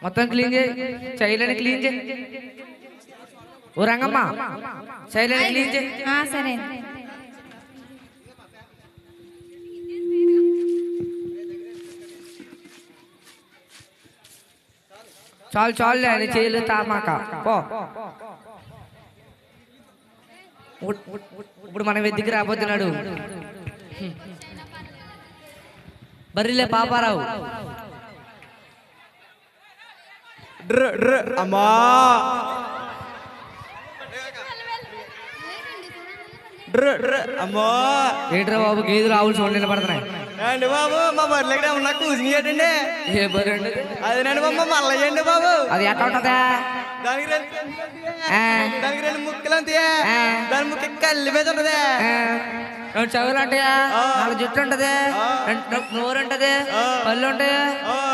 మొత్తం క్లీన్ చేయి, చైలని క్లీన్ చేయి. ఓ రంగమ్మ చైలని క్లీన్ చేయి. సరే. చాలు చాలు అని చేయలు తామాక పో. ఇప్పుడు మన వెతికి రాబోతున్నాడు బర్రిలే పాపారావు. అమ్మా అమ్మా ఏంట్రా బాబు, గేదెలు ఆవులు చూడండి నిలబడుతున్నాయి. అండి బాబు మా బర్రెలకి ఏమన్నా కూసింగ్ ఏంటండి? ఏ బర్రె అండి అదేనండి బాబు మల్లయ్యండి బాబు. అది ఎట్లా ఉంటదా? దానికి రెండు ముక్కలు అంతే, దాని ముక్క కళ్ళు మీద ఉంటది, రెండు చెవులు ఉంటాయా, నాలుగు జుట్టు ఉంటది, నోరు ఉంటది, పళ్ళు ఉంటాయా,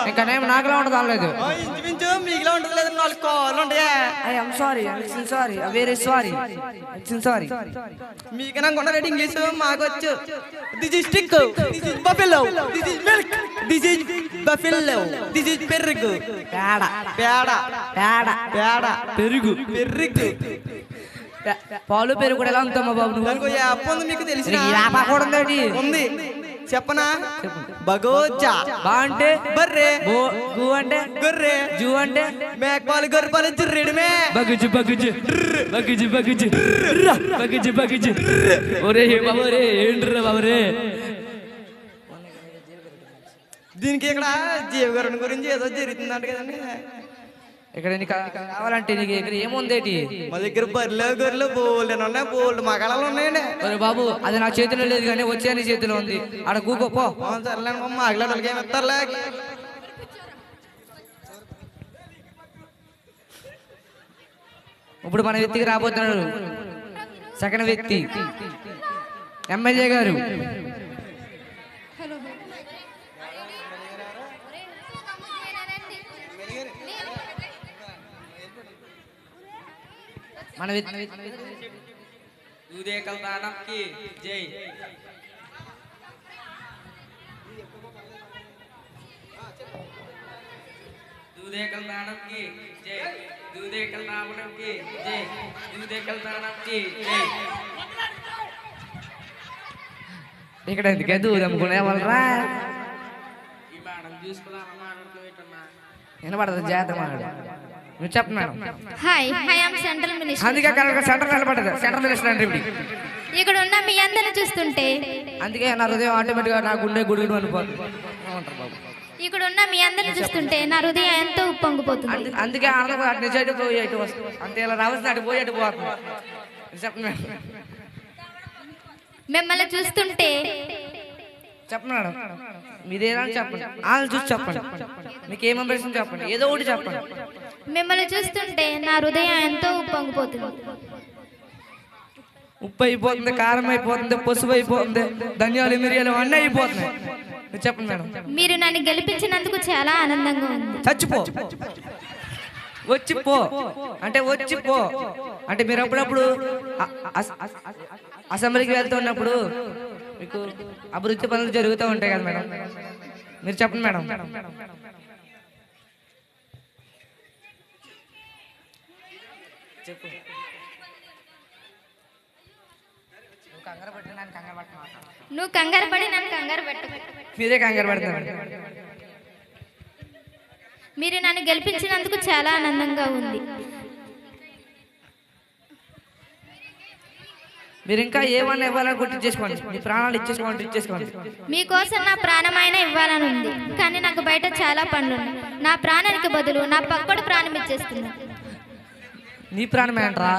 ఇంకా నేమ్ నాకులా ఉంటది అనలేదు. ఇంచుమించు మీకులా ఉంటది లేదు, నాలుగు కాళ్ళు ఉంటాయా. I'm sorry, sorry, very sorry, sorry. మీకు అనుకున్నారంటే ఇంగ్లీష్ మాకు వచ్చు. This is stick, this is buffalo, this is milk, this is buffalo, this is పెరుగు. పేడ పేడ పేడ పేడ పెరుగు పెరుగు. పాలు పెరుగు కూడా ఎలా ఉంటామా బాబు నువ్వు? దానికి యాప్ ఉంది మీకు తెలిసిన యాప కూడా ఉందండి. ఉంది చెప్పనా? బగోజా బా అంటే బర్రె, గు అంటే గొర్రె, జూ అంటే మేకపాలు గొర్రెపాలు జుర్రెడమే. బగుజు బగుజు బగుజు బగుజు బగుజు బగుజు. ఒరే బాబు రే, ఏంట్రా బాబు రే. దీనికి ఇక్కడ జీవగరుని గురించి ఏదో జరుగుతుందంట కదండి. ఇక్కడ నీకు కావాలంటే నీకు ఇక్కడ ఏముందేటి? మా దగ్గర బర్రెలు గొర్రెలు బోల్డ్ ఉన్నాయి, బోల్డ్ మగాళాలు ఉన్నాయండి. ఒరే బాబు అది నా చేతిలో లేదు కానీ వచ్చే నీ చేతిలో ఉంది. ఆడ గూకో పో. సర్లే మగలాడికి ఏమి ఇస్తారులే. ఇప్పుడు మన వ్యక్తికి రాబోతున్నాడు సెకండ్ వ్యక్తి, ఎమ్మెల్యే గారు. మన దూదేకల్ దానంకి జై. దూదేకల్ దానంకి జై, దూదేకల్ దానంకి జై, దూదేకల్ దానంకి జై. ఇక్కడ ఎందుకే దూదమ్ముకునే వాళ్ళరా? ఈ మేడం చూసుకున్నాను మాట్లాడుతున్నా వినపడదు జాతర మాట్లాడు. నువ్వు చెప్పు madam. Hi I'm central minister. అందుకే సెంటర్ నిలబడదు, సెంటర్ మినిస్టర్ అంటే ఇప్పుడు. ఇక్కడ ఉన్న మీ అందరిని చూస్తుంటే అందుకే నా హృదయం ఆటోమేటిక్ గా నా గుండె గుడి అనిపోతుంది. ఇక్కడ ఉన్న మీ అందరిని చూస్తుంటే నా హృదయం ఎంతో ఉప్పొంగిపోతుంది. అందుకే ఆనందం అటు నుంచి అటు పోయి అటు వస్తుంది. అంతే ఇలా రావాల్సిన అటు పోయి అటు పోతుంది. చెప్పండి మేడం. మిమ్మల్ని చూస్తుంటే చెప్పండి మేడం, మీదేనా చెప్పండి, వాళ్ళని చూసి చెప్పండి, మీకు ఏం ఇంప్రెషన్ చెప్పండి, ఏదో ఒకటి చెప్పండి. మిమ్మల్ని చూస్తుంటే నా హృదయం ఎంతో ఉప్పొంగిపోతుంది. ఉప్పు అయిపోతుంది, కారం అయిపోతుంది, పసుపు అయిపోతుంది, ధనియాలు మిరియాలు అన్నీ అయిపోతున్నాయి. చెప్పండి మేడం. మీరు నన్ను గెలిపించినందుకు చాలా ఆనందంగా ఉంది. చచ్చిపో, వచ్చిపో అంటే వచ్చిపో అంటే మీరు అప్పుడప్పుడు అసెంబ్లీకి వెళ్తున్నప్పుడు మీకు అభివృద్ధి పనులు జరుగుతూ ఉంటాయి కదా మేడం, మీరు చెప్పండి మేడం. చెప్పు. నువ్వు కంగారు పడి నన్ను కంగారు పెట్టు. మీరే కంగారు పడతారు. మీరు నన్ను గెలిపించినందుకు చాలా ఆనందంగా ఉంది. మీరు ఇంకా ఏమన్నా ఇవ్వాలనుకుంటే ఇచ్చేసుకోండి, మీ ప్రాణాలు ఇచ్చేసుకోండి, ఇచ్చేసుకోండి. మీకోసం నా ప్రాణమైన ఇవ్వాలని ఉంది, కానీ నాకు బయట చాలా పనులు ఉన్నాయి. నా ప్రాణానికి బదులు నా పక్కడు ప్రాణం ఇచ్చేస్తున్నా. నీ ప్రాణం ఏంట్రా?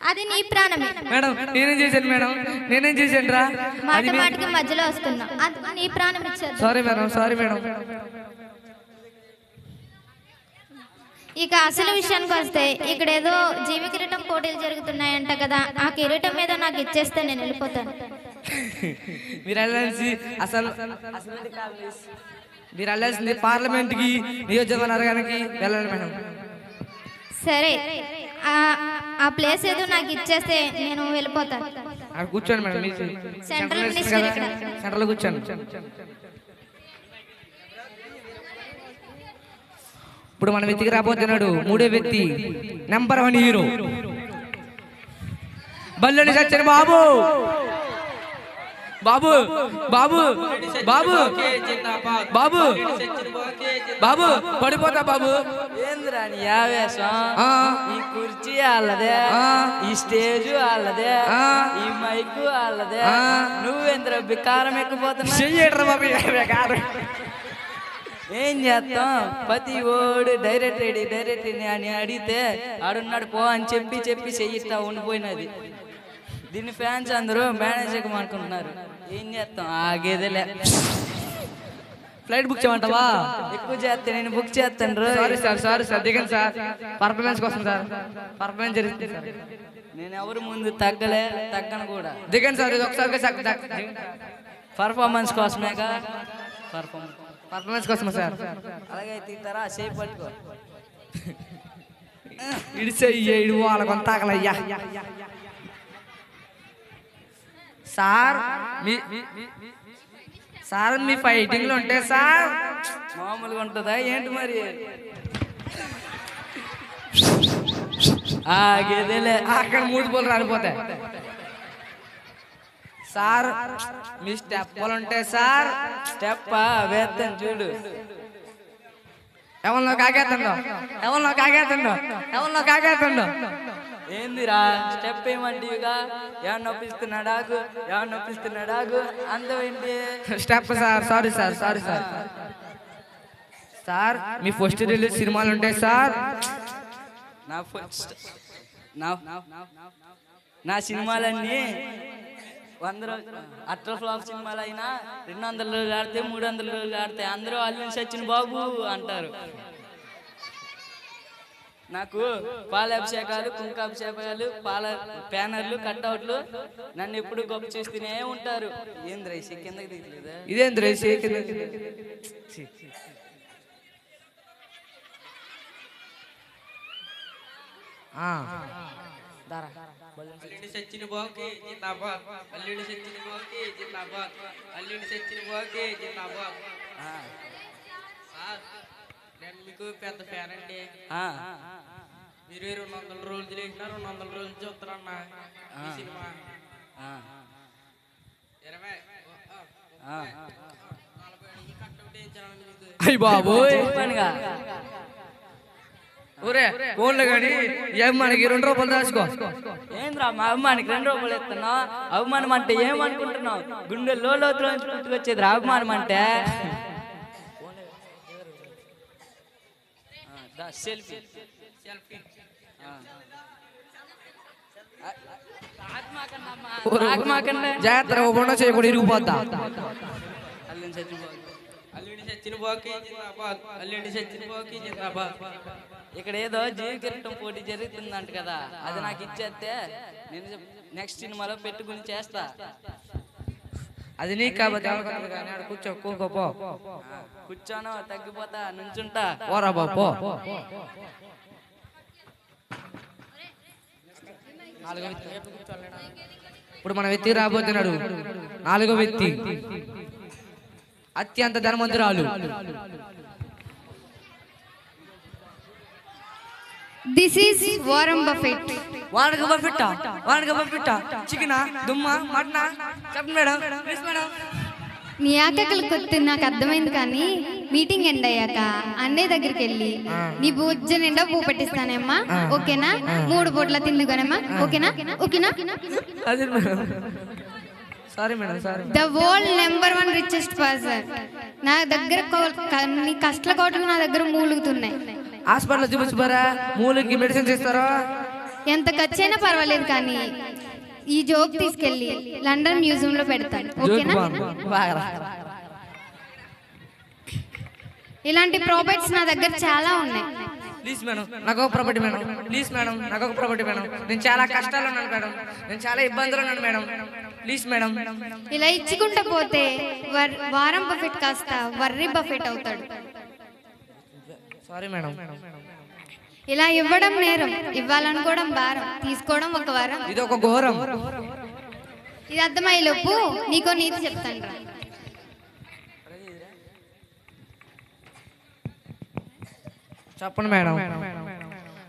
అది నీ ప్రాణమే మేడం. నేనేం చేశాను మేడం, నేనేం చేశాను రా? మాట మాటకి మధ్యలో వస్తున్నా. అది నీ ప్రాణం ఇచ్చారు. Sorry madam, sorry madam. ఇక అసలు విషయానికి వస్తే ఇక్కడ ఏదో జీవ కిరీటం పోటీలు జరుగుతున్నాయంట కదా, ఆ కిరీటం మీద నాకు ఇచ్చేస్తే నేను వెళ్ళిపోతాను. మీరు వెళ్ళాల్సి మీరు వెళ్ళాల్సింది పార్లమెంట్ కి, నియోజకవర్గానికి వెళ్ళాలి మేడం. సరే, ఆ ప్లేస్ ఏదో నాకు ఇచ్చేస్తే నేను వెళ్ళిపోతాను. కూర్చోండి మేడం, సెంట్రల్ మినిస్టర్ సెంటర్లో కూర్చోండి. ఇప్పుడు మన వ్యక్తికి రాబోతున్నాడు మూడో వ్యక్తి నెంబర్ 1 హీరో బల్లెని సత్యన బాబు బాబు బాబు బాబు బాబు బాబు పడిపోతా బాబు ఏంద్రా నీ ఆవేశం ఈ కుర్చీ వాళ్ళదే ఈ స్టేజ్ వాళ్ళదే ఈ మైక్ వాళ్ళదే నువ్వేంద్ర బికారం ఎక్కిపోతున్నా చెయ్యట్రా బాబు ఏం చేస్తాం ప్రతి ఓడు డైరెక్ట్ అని అడిగితే ఆడున్నాడు పో అని చెప్పి చెయ్యిస్తా ఉండిపోయినది దీని ఫ్యాన్స్ అందరూ మేనేజ్ అనుకుంటున్నారు ఏం చేస్తాం ఆగేదేలే ఫ్లైట్ బుక్ చేయమంటావా ఎక్కువ చేస్తే నేను బుక్ చేస్తాను సారీ సార్ దిగండి సార్ పర్ఫార్మెన్స్ కోసం సార్ పర్ఫార్మెన్స్ జరుగుతుంది సార్ నేను ఎవరు ముందు తగ్గను కూడా దిగండి సార్ ఇది ఒకసారి పర్ఫార్మెన్స్ కోసమేగా పర్ఫార్మెన్స్ కోసమా సార్ అలాగే తీస్తారా సేపు పట్టుకో ఇడిసేడు వాళ్ళ కొంత ఆకలయ్యా సార్ మీ ఫైటింగ్లు ఉంటే సార్ మామూలుగా ఉంటుందా ఏంటి మరి ఆగేదేలే అక్కడ 3 బోల్ రాలిపోతాయి సార్ మీ స్టెప్పులు ఉంటాయి సార్ స్టెప్ వేస్తాను చూడు ఎవరిలో కాకేతుండో ఏందిరా స్టెప్ ఏమంటివిగా ఎవరు నొప్పిస్తున్నాడాగు అందం ఏంటి step sir sorry sir sir మీ ఫస్ట్ రిలీజ్ సినిమాలు ఉంటాయి సార్ నా సినిమాలన్నీ 100 రోజులు అట్టర్ ఫ్లాప్ సినిమాలు అయినా 200 రోజులు ఆడితే 300 రోజులు ఆడితే అందరూ అల్లుని సచిన బాబు అంటారు నాకు పాల అభిషేకాలు కుంకాభిషేకాలు పాల ప్యానర్లు కట్అవుట్లు నన్ను ఎప్పుడు గొప్ప చేస్తూనే ఉంటారు ఏంద్ర కిందకి దిగలేదా ఇదేంద్ర అల్లుడి సచ్చిన బాకి జిందాబాద్ అల్లుడి సచ్చిన బాకి జిందాబాద్ అల్లుడి సచ్చిన బాకి జిందాబాద్ సార్ నేను మీకు పెద్ద ఫ్యాన్ అండి మీరు 200 రోజులు చేసినా 200 రోజులు చూస్తారన్నా ఈ సినిమా 20 40 కట్అవుట్ వేయించానండి మీకు అయ్య బాబోయ్ పనిగా ఊరే ఫోన్లో కానీ మనకి 2 రూపాయలు దాచుకో ఏంద్రా మా అభిమానికి 2 రూపాయలు ఇస్తున్నావు అభిమానం అంటే ఏమనుకుంటున్నావు గుండె లోతులో నుంచి పుట్టుకొచ్చేది అభిమానం అంటే సెల్ఫీ జాగ్రత్త బొండ చేయకూడదు ఇరిగిపోద్దా అల్లుడి సచ్చిన బాకి జిందాబాద్ అల్లుడి సచ్చిన బాకి జిందాబాద్ ఇక్కడ ఏదో జీవికిరీటం పోటీ జరుగుతుందంట కదా అది నాకు ఇచ్చేస్తే నేను నెక్స్ట్ సినిమాలో పెట్టుకుని చేస్తా అది నీకు కాబట్టి కానీ ఆడ కూర్చోపో కూర్చోను తగ్గిపోతా నుంచుంటా పోరా బాబు ఇప్పుడు మన వ్యక్తి రాబోతున్నాడు 4వ వ్యక్తి అత్యంత ధనవంతురాలు దిస్ ఈస్ వారన్ బఫెట్. వానికి బఫెట్టా చికెనా దుమ్మా మటనా చెప్పండి మేడం ప్లీజ్ మేడం. నీ ఆకలి కొత్త నాకు అర్థమైంది కానీ మీటింగ్ ఎండ్ అయ్యాక అన్నయ్య దగ్గరికి వెళ్ళి నీ బుజ్జ నిండా పూ పెట్టిస్తానమ్మా ఓకేనా 3 పూట్ల తిందుకోనమ్మా ఓకేనా ఓకేనా. అదే madam sorry madam sorry. The world number 1 richest person నా దగ్గర నీ కష్టల కోటలు నా దగ్గర మూలుగుతున్నాయి. హాస్పిటల్లో చూపించుకోరా మూలకి మెడిసిన్స్ ఇస్తారా ఎంత ఖర్చు అయినా పర్వాలేదు కానీ ఈ జోక్ తీసుకెళ్ళి లండన్ మ్యూజియం లో పెడతాను ఓకేనా. ఇలాంటి ప్రాపర్టీస్ నా దగ్గర చాలా ఉన్నాయి. ప్లీజ్ మేడం నాకు ఒక ప్రాపర్టీ మేడం ప్లీజ్ మేడం నాకు ఒక ప్రాపర్టీ మేడం నేను చాలా కష్టాలు ఉన్నాను మేడం నేను చాలా ఇబ్బందులు ఉన్నాను మేడం ప్లీజ్ మేడం. ఇలా ఇచ్చుకుంటూ పోతే వారం బఫెట్ కాస్త వర్రి బఫెట్ అవుతాడు. Sorry madam. ఇలా ఇవ్వడం నేరం ఇవ్వాలనుకోవడం భారం తీసుకోవడం ఒక వారం ఇది ఒక ఘోరం. ఇది అర్థమయ్యే లోపు నీకో నీతి చెప్తాను రా. చెప్పండి మేడం.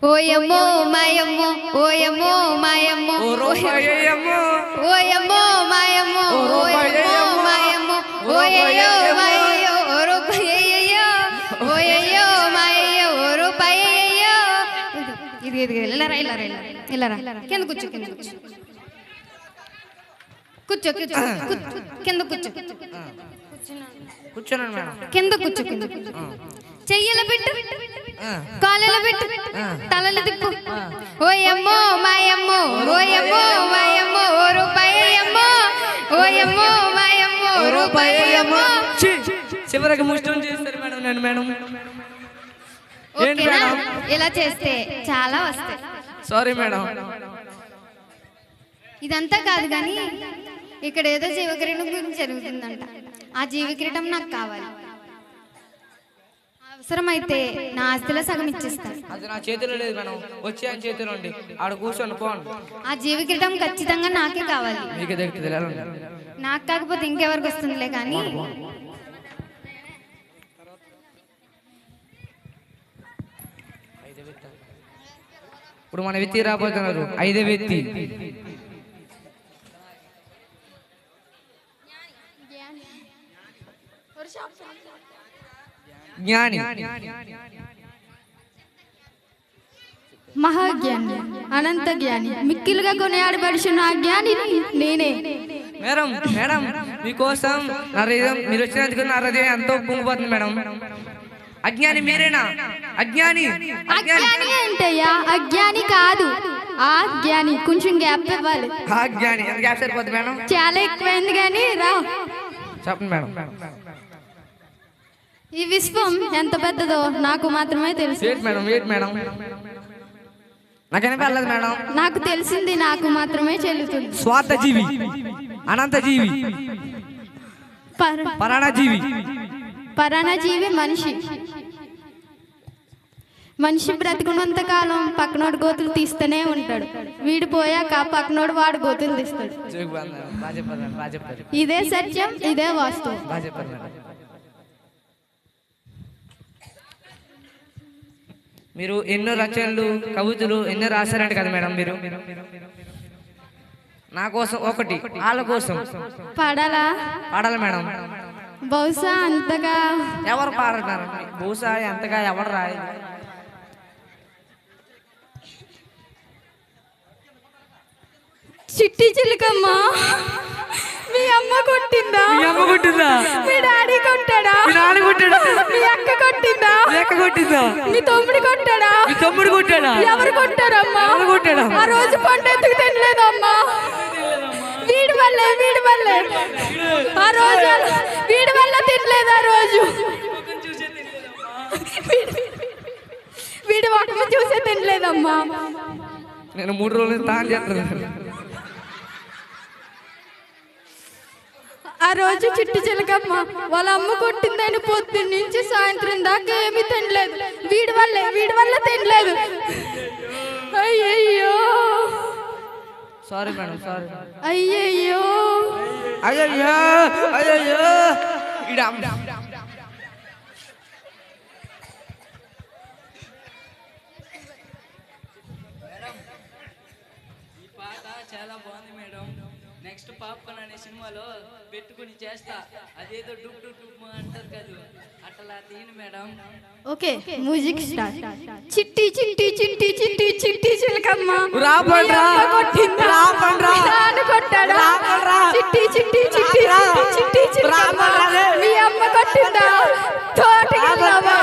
ఓయమ్మో మాయమ్మో ఓయమ్మో మాయమ్మో ఓ రూపాయమ్మో, ఓయమ్మో మాయమ్మో ఓ ఓయమ్మో రూపాయమ్మో, మాయమ్మో ఓయయ్యో మాయయ్యో ఓ రూపాయయ్యో ఓయయ్యో మాయయ్యో ఓ రూపాయయ్యో. ఇది ఇల్లరా ఇల్లరా ఇల్లరా కింద కూర్చో కింద కూర్చో కూర్చో కూర్చో కింద కూర్చో కూర్చోనండి మేడం. కింద కూర్చో కింద చెయ్యల పెట్టు కాళ్ళలో పెట్టు తలలో తిప్పు. ఓయమ్మో మాయమ్మో ఓయమ్మో మాయమ్మో ఓ రూపాయమ్మో ఓయమ్మో మాయమ్మో ఓ రూపాయమ్మో. చివరికి ముష్టం చేస్తారు మేడం నేను మేడం. ఏంటి ఓకేనా? మేడం? ఇలా చేస్తే చాలా వస్తాయి. Sorry madam. ఇదంతా కాదు కానీ ఇక్కడ ఏదో జీవక్రీడం గురించి జరుగుతుందంట. ఆ జీవక్రీడం నాకు కావాలి. అవసరమైతే నా ఆస్తిలో సగం ఇచ్చేస్తాను. అది నా చేతిలో లేదు మేడం. వచ్చి ఆయన చేతిలో ఉండి ఆడ కూర్చొని పోండి. ఆ జీవక్రీడం ఖచ్చితంగా నాకే కావాలి. మీకు దగ్గర నాకు కాకపోతే ఇంకెవరికి వస్తుందిలే కానీ. ఇప్పుడు మన వ్యక్తి రాబోతున్నారు. 5వ వ్యక్తి జ్ఞాని. మహాజ్ఞాని అనంత జ్ఞాని మిక్కిలుగా కొనియాడబడుచున్న ఆ జ్ఞానిని నేనే. మేడం మేడం మీకోసం నా హృదయం, మీరు వచ్చినందుకు నా హృదయం ఎంతో పొంగిపోతుంది మేడం. అజ్ఞాని మీరేనా? అజ్ఞాని అజ్ఞాని ఏంటయ్యా? అజ్ఞాని కాదు, ఆ జ్ఞాని. కొంచెం గ్యాప్ ఇవ్వాలి. అజ్ఞాని ఎంత గ్యాప్ సరిపోతుంది మేడం? చాలా ఎక్కువైంది కానీ రా. చెప్పండి మేడం. ఈ విశ్వం ఎంత పెద్దదో నాకు మాత్రమే తెలుసు. Wait madam, wait madam. నాకేం వెళ్ళదు మేడం. నాకు తెలిసింది నాకు మాత్రమే చెల్లుతుంది. స్వార్థ జీవి, అనంత జీవి, పరాణ జీవి. పరాణజీవి మనిషి. మనిషి బ్రతికున్నంత కాలం పక్కనోడు గోతులు తీస్తూనే ఉంటాడు. వీడు పోయాక పక్కనోడు వాడు గోతులు తీస్తాడు. బాగా చెప్పారు మేడం, బాగా చెప్పారు, ఇదే సత్యం, ఇదే వాస్తవం. బాగా చెప్పారు మేడం. మీరు ఎన్నో రచనలు, కవితలు ఎన్నో రాశారంట కదా మేడం మీరు. నా కోసం ఒకటి, వాళ్ళ కోసం పాడాలా? పాడాలి మేడం. బహుశా అంతగా ఎవరు పాడుతున్నారు? బహుశా ఎంతగా ఎవరు రాయదు. చిట్టి చిలుకమ్మ, మీ అమ్మ కొట్టిందా? మీ అమ్మ కొట్టిందా? మీ డాడీ కొట్టాడా? మీ నాన్న కొట్టాడా? మీ అక్క కొట్టిందా? మీ అక్క కొట్టిందా? మీ తమ్ముడు కొట్టాడా? మీ తమ్ముడు కొట్టాడా? ఎవరు కొట్టారమ్మా? ఎవరు కొట్టాడా? ఆ రోజు పంట ఎందుకు తినలేదమ్మా? వీడి వల్లే, వీడి వల్లే. ఆ రోజు వీడి వల్ల తినలేదు. ఆ రోజు వీడి ఒకటి చూసే తినలేదమ్మా. నేను 3 రోజులు తాను చేస్తాను. ఆ రోజు చిట్టి చిలకమ్మ వాళ్ళ అమ్మ కొట్టిందని పొద్దున్న నుంచి సాయంత్రం దాకా ఏమీ తినలేదు. వీడి వల్ల తినలేదు. అయ్యయ్యో, సారీ మేడం, సారీ. అయ్యయ్యో, అయ్యయ్యో, అయ్యయ్యో. ఈ పాట చాలా బాగుంది మేడం. నెక్స్ట్ పాప్కార్న్ అనే సినిమాలో పెట్టుకుని చేస్తా. అదేదో డుక్ డుక్ డుక్ అంటారు కదా, అట్లా తీయండి మేడం. Okay music start. చిట్టి చిట్టి చిట్టి చిట్టి చిట్టి చిలకమ్మ రాపండ్రా, మీ అమ్మ కొట్టిందా? రాపండ్రా. మీ నాన్న కొట్టాడా? రాపండ్రా. చిట్టి చిట్టి చిట్టి చిట్టి చిట్టి చిలకమ్మ రాపండ్రా. మీ అమ్మ కొట్టిందా? తోటకి వెళ్ళావా?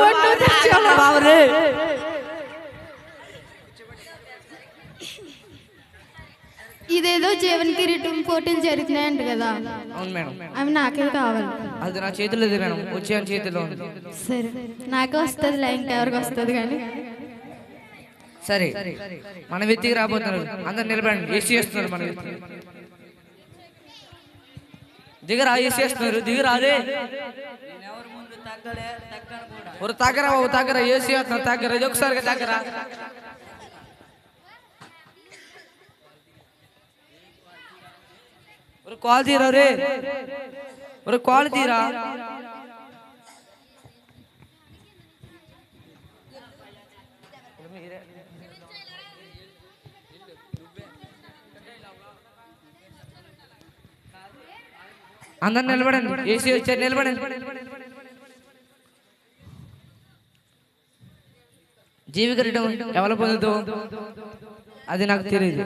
ఒడ్డు తెచ్చావా? బావరే. ఇదేదో జీవన్ కిరీటం పోటీలు జరుగుతున్నాయంట కదా, అవును మేడం. అవి నాకే కావాలి. అది నా చేతిలో లేదు మేడం, వచ్చే ఆయన చేతిలో ఉంది. సరే, నాకే వస్తుంది, ఇంకెవరికి వస్తుంది కానీ. సరే, మన వ్యక్తికి రాబోతున్నారు. అందరు నిలబడండి. ఏసీ చేస్తున్నారు మన వ్యక్తి. దిగరా, ఏసీ చేస్తున్నారు. దిగరా. అదే ఎవరి ముందు తగ్గలే, తగ్గను కూడా. ఒక తగ్గరా బాబు, తగ్గరా. ఏసీ చేస్తున్నారు, తగ్గరా. ఇది ఒకసారిగా తగ్గరా. ஒரு கால் தீரா ரே, ஒரு கால் தீரா. అందరు నిలబడండి, ఏసీ వచ్చారు నిలబడండి. జీవి కిరీటం ఎవరు పొందుతూ అది నాకు తెలియదు.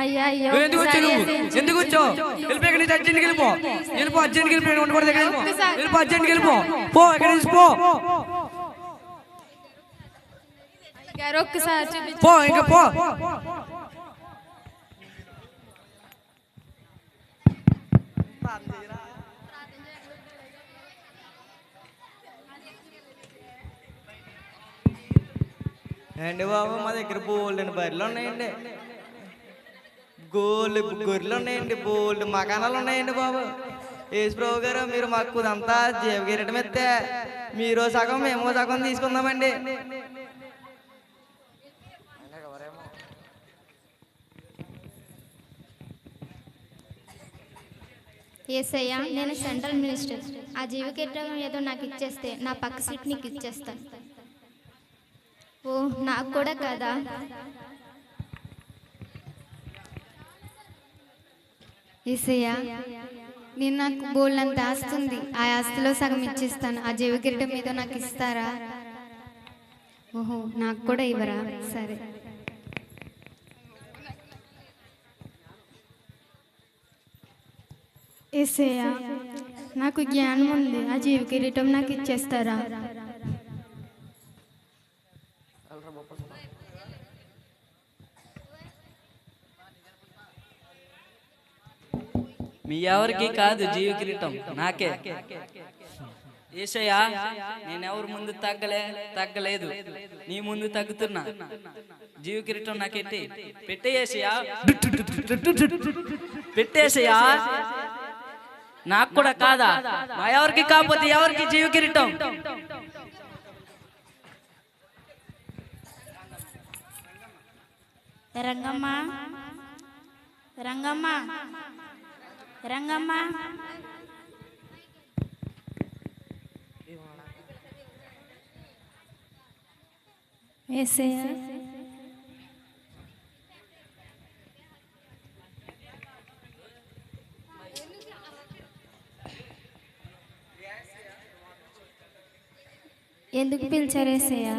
అయ్యా అయ్యో ఎందుకు వచ్చావు నువ్వు? ఎందుకు వచ్చావు? వెళ్ళిపోయి నుంచి అర్జెంట్కి వెళ్ళిపో. అర్జెంట్కి వెళ్ళిపోయి ఉండకూడదు దగ్గర వెళ్ళిపో. అర్జెంట్కి వెళ్ళిపో. పో ఎక్కడి నుంచి పో. గారు ఒక్కసారి చూపించు. పో ఇంకా పో. అండి బాబు మా దగ్గర బోల్డ్ బర్రెలు ఉన్నాయండి, గొర్రెలు ఉన్నాయండి, బోల్డ్ మకానాలు ఉన్నాయండి బాబు. యేసుప్రభు గారు మీరు మాకు అంతా జీవగిరటం ఎత్తే మీరు సగం మేము సగం తీసుకుందామండి. యేసయ్య, నేను సెంట్రల్ మినిస్టర్. ఆ జీవకిరీటం ఏదో నాకు ఇచ్చేస్తే నా పక్క సీట్ నీకు ఇచ్చేస్తాను. ఓ నాకు కూడా కదా. యేసయ్య, నేను నాకు బోల్డంత ఆస్తుంది, ఆ ఆస్తిలో సగం ఇచ్చేస్తాను. ఆ జీవకిరీటం ఏదో నాకు ఇస్తారా? ఓహో నాకు కూడా ఇవ్వరా? సరే. యేసయ్య, నాకు జ్ఞానం ఉంది, ఆ జీవ కిరీటం నాకు ఇచ్చేస్తారా? మీ ఎవరికి కాదు జీవ కిరీటం, నాకే. యేసయ్యా, నేనెవరు ముందు తగ్గలేదు, నీ ముందు తగ్గుతున్నా. జీవ కిరీటం నాకెట్టి పెట్టేసయ్యా, పెట్టేసయ్యా. నాకు కూడా కాదా? మా ఎవరికి కాకపోతే ఎవరికి జీవ కిరీటం? రంగమ్మ, రంగమ్మ, రంగమ్మ, యేసయ్య, ఎందుకు పిలిచారు యేసయ్య?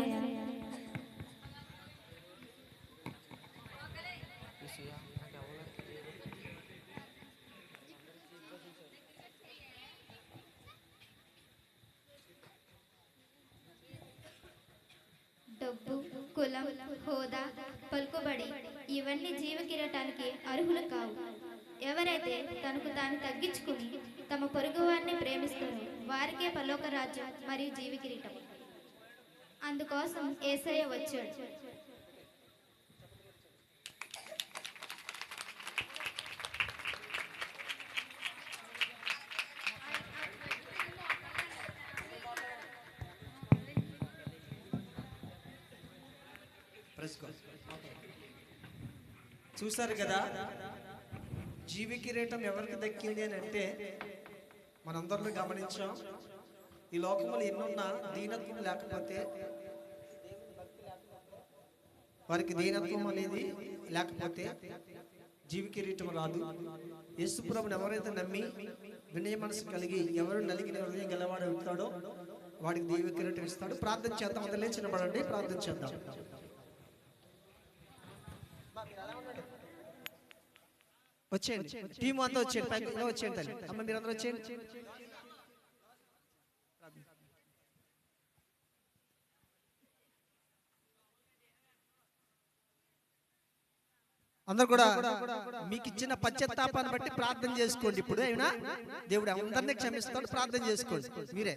డబ్బు, కులం, హోదా, పలుకుబడి ఇవన్నీ జీవ కిరీటానికి అర్హులు కావు. ఎవరైతే తనకు తాను తగ్గించుకుని తమ పొరుగు వారిని ప్రేమిస్తారో వారికే పరలోక రాజ్యం మరియు జీవ కిరీటం. అందుకోసం యేసయ్య వచ్చాడు. చూసారు కదా, జీవి కిరీటం ఎవరికి దక్కింది అని అంటే మనందరిలో గమనించాం. ఈ లోకంలో ఎన్నున్నా దీనత్వం లేకపోతే, వారికి దీనత్వం అనేది లేకపోతే జీవి కిరీటం రాదు. యేసుప్రభుని ఎవరైతే నమ్మి వినయ మనసు కలిగి ఎవరు నలిగిన హృదయం గలవాడు అవుతాడో వాడికి జీవి కిరీటం ఇస్తాడు. ప్రార్థన చేద్దాం, అందరూ లేచి నిలబడండి, ప్రార్థన చేద్దాం. వచ్చేయండి, టీం అంతా వచ్చేయండి, పైకి వచ్చేయండి తల్లి. అమ్మ మీరందరూ వచ్చేయండి. అందరు కూడా మీకు ఇచ్చిన పశ్చాత్తాపాన్ని బట్టి ప్రార్థన చేసుకోండి. ఇప్పుడు అయినా దేవుడు అందరినీ క్షమిస్తాడు, ప్రార్థన చేసుకోండి. మీరే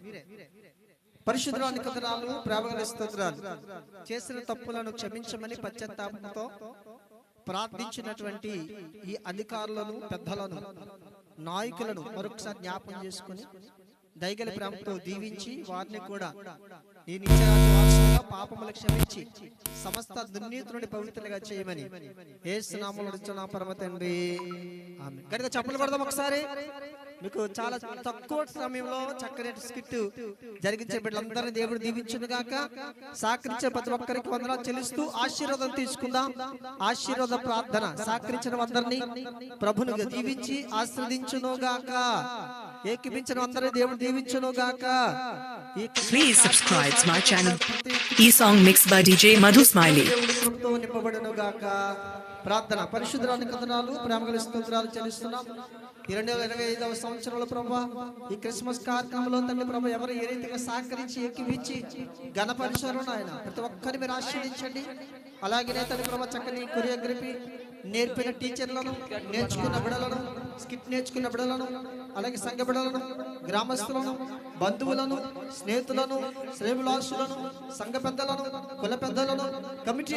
పరిశుద్ధురానికి వందనాలు, ప్రేమగల స్తోత్రాలు. చేసిన తప్పులను క్షమించమని పశ్చాత్తాపంతో ప్రార్థించినటువంటి ఈ అధికారులను, పెద్దలను, నాయకులను మరొకసారి జ్ఞాపకం చేసుకుని దయగల ప్రేమతో దీవించి వారిని కూడా నీ నిత్యరాజ్య వారసులుగా పాపములు క్షమించి సమస్త దుర్నీతి నుండి పవిత్రులుగా చేయమని యేసు నామములో అడుగుచున్నాం పరమ తండ్రి ఆమేన్. గట్టిగా చప్పట్లు కొడదాం ఒకసారి. మీకు చాలా తక్కువ సమయంలో చక్కని స్కిట్ జరిగించే బిడ్డలందరినీ దేవుడు దీవించును గాక. సహకరించే ప్రతి ఒక్కరికి వందనాలు చెల్లిస్తూ ఆశీర్వాదం తీసుకుందాం. ఆశీర్వాద ప్రార్థన. సహకరించిన అందరినీ ప్రభును దీవించి ఆశీర్వదించును గాక. ఏకీపించిన అందరినీ దేవుడు దీవించును గాక. Please subscribe to my channel. E-song mixed by DJ Madhu Smiley. నింపబడును గాక. ప్రార్థన. పరిశుద్ధురాని వందనాలు ప్రేమగల స్తోత్రాలు చెల్లిస్తున్నాం. 2025వ సంవత్సరంలో ప్రభా ఈ క్రిస్మస్ కార్యక్రమంలో తండ్రి ప్రభా ఎవరు ఏ రీతిగా సహకరించి ఏకీపించి ఘనపరిచారో నాయన ప్రతి ఒక్కరిని మీరు ఆశీర్వదించండి. అలాగే తండ్రి ప్రభా చక్కని కొరియోగ్రఫీ నేర్పిన టీచర్లను, నేర్చుకున్న బిడలను, స్కిట్ నేర్చుకున్న బిడలను, అలాగే సంఘ బిడలను, గ్రామస్తులను, బంధువులను, స్నేహితులను, శ్రేములాసులను, సంఘ పెద్దలను, కుల పెద్దలను, కమిటీ